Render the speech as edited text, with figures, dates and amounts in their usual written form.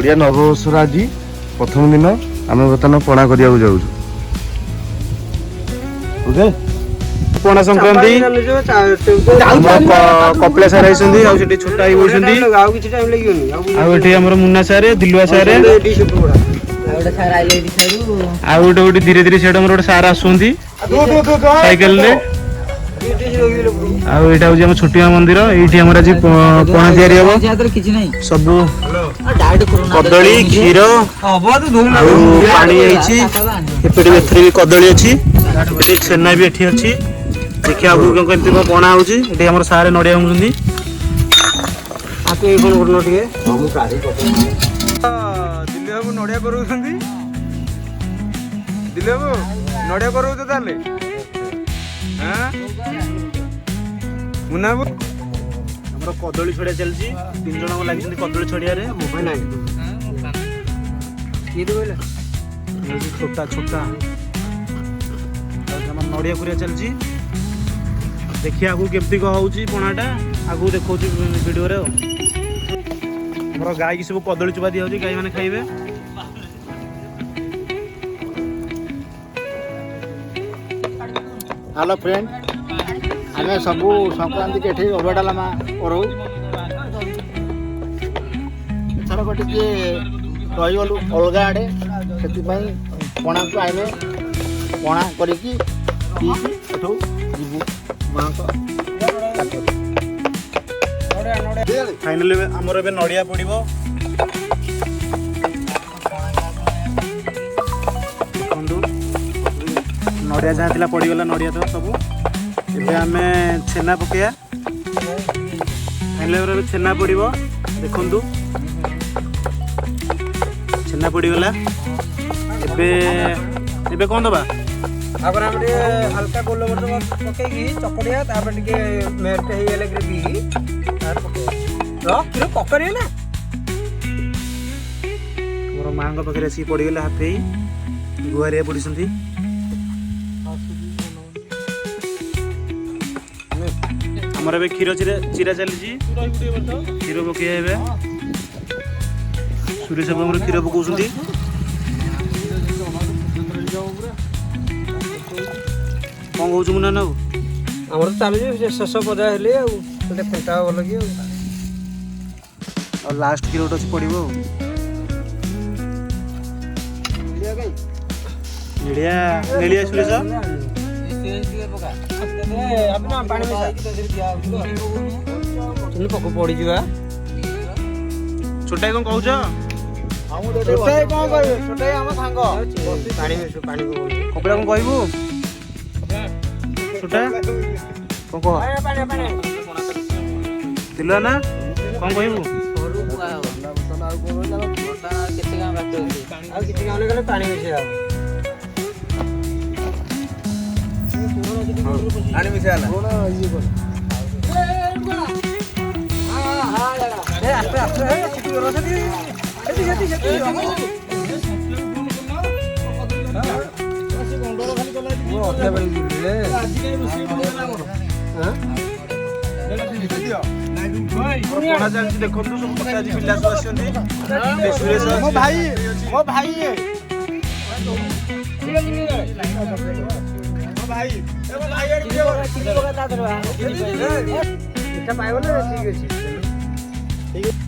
ओडिया नववर्षर आज प्रथम दिन आम बर्तमान पणा करा जाऊँ। ओके पणा संक्रांति कपिला सारे आई छोटा आई बोलते मुन्ना सारे दिलुआ सारे गोटे धीरे धीरे से सार आसुँच साइकेल आईटा हूँ छोटिया मंदिर ये आज पणा या सब कदली क्षीर पानी एपटे भी कदली अच्छी छेना भी एठी अच्छी देखिए आगे पणा हो सारे नड़िया मुझे दिल्ली नड़िया कर नड़िया कर मुन्ना हमर कदली छड़िया चलची 3 जन लगी कदली छड़िया रे मोबाइल छोटा छोटा नड़िया कुरिया चलची देखिए आगू केमती कौन हो पणाटा आगू देखा वीडियो रे हमर गाय की सब कदली चुपा दिया गाय मैंने खाइबे। हेलो फ्रेंड आम सब संक्रांति के ठीक अरुआ डालमा करूँ एथरक टे रहीगलु अलग आड़े से पणा को आए पणा करी फाइनली आमर ए नड़िया पड़ो नड़िया जहाँ थी पड़गला नड़िया तो सब ए आम छेना पकड़ा फाइनल छेना पड़ो देखु छेना पड़गला एबे कौन दबा हल्का गोलमरिच पकईकि चकड़िया मेल्ट हो ग्रेवी पकड़े ना मोर माँ पाखे आसिक पड़गले हाफे गुहारिया पड़ी आमर ए क्षीर चिरा चली क्षीर पकड़ सुरेश बाबू क्षीर पकाउछंती कौन कौच मुना ना आमर चली शेष पदा हेले फेंटा भल कि लास्ट क्षीर गोटे पड़ो नेड़िया सुरेश पड़ी छोटा कौन कौच कपिला कौन कहबू छोटा कौन कह दिल ना कौन कहबू पानी देखो सब पिला सब मो भाई पाइब ठीक अच्छे।